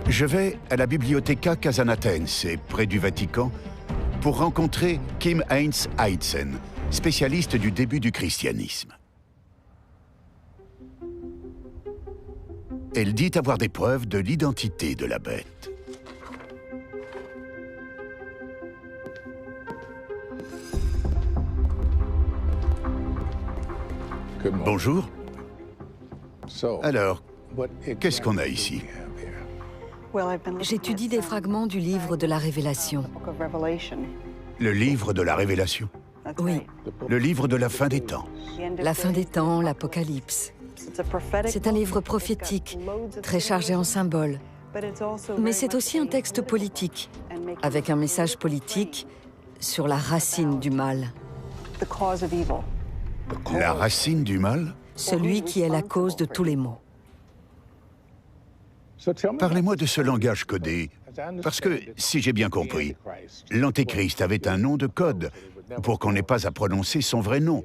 Je vais à la Bibliotheca Casanatense, près du Vatican, pour rencontrer Kim Heinz Heitzen, spécialiste du début du christianisme. Elle dit avoir des preuves de l'identité de la bête. Bonjour. Alors, qu'est-ce qu'on a ici? J'étudie des fragments du livre de la Révélation. Le livre de la Révélation? Oui, Le livre de la fin des temps? la fin des temps, l'Apocalypse. C'est un livre prophétique, très chargé en symboles. Mais c'est aussi un texte politique, avec un message politique sur la racine du mal. La racine du mal? Celui qui est la cause de tous les maux. Parlez-moi de ce langage codé, parce que, si j'ai bien compris, l'Antéchrist avait un nom de code pour qu'on n'ait pas à prononcer son vrai nom,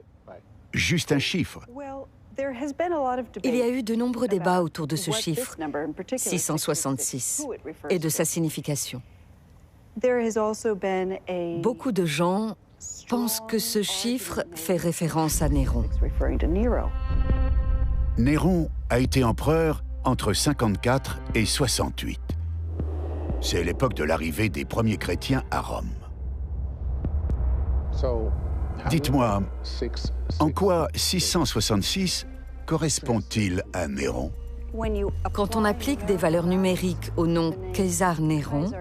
juste un chiffre. Il y a eu de nombreux débats autour de ce chiffre, 666, et de sa signification. Beaucoup de gens pensent que ce chiffre fait référence à Néron. Néron a été empereur entre 54 et 68. C'est l'époque de l'arrivée des premiers chrétiens à Rome. Dites-moi, en quoi 666 correspond-il à Néron? Quand on applique des valeurs numériques au nom César Néron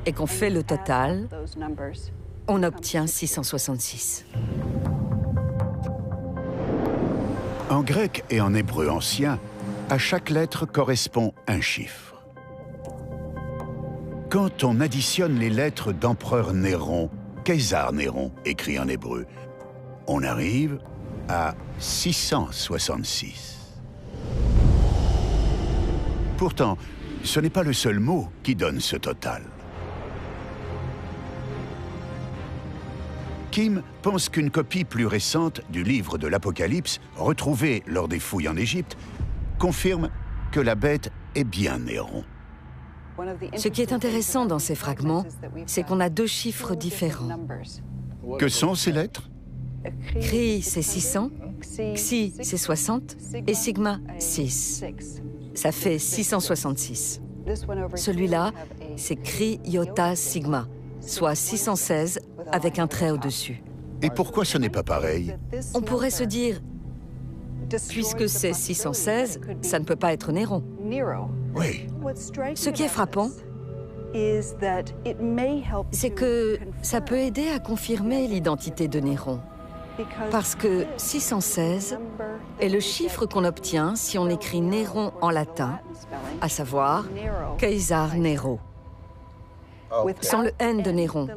et qu'on fait le total, on obtient 666. En grec et en hébreu ancien, à chaque lettre correspond un chiffre. Quand on additionne les lettres d'empereur Néron, César Néron, écrit en hébreu, on arrive à 666. Pourtant, ce n'est pas le seul mot qui donne ce total. Kim pense qu'une copie plus récente du livre de l'Apocalypse, retrouvée lors des fouilles en Égypte, confirme que la bête est bien Néron. Ce qui est intéressant dans ces fragments, c'est qu'on a deux chiffres différents. Que sont ces lettres? Cri, c'est 600, Xi, c'est 60, et Sigma, 6. Ça fait 666. Celui-là, c'est Cri, Iota, Sigma, soit 616 avec un trait au-dessus. Et pourquoi ce n'est pas pareil? On pourrait se dire, puisque c'est 616, ça ne peut pas être Néron. Oui. Ce qui est frappant, c'est que ça peut aider à confirmer l'identité de Néron. Parce que 616 est le chiffre qu'on obtient si on écrit Néron en latin, à savoir César Nero. Sans le N de Néron,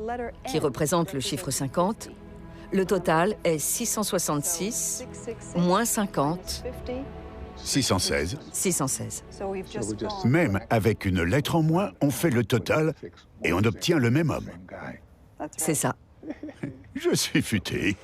qui représente le chiffre 50, le total est 666 moins 50, 616. 616. Même avec une lettre en moins, on fait le total et on obtient le même homme. C'est ça. Je suis futé.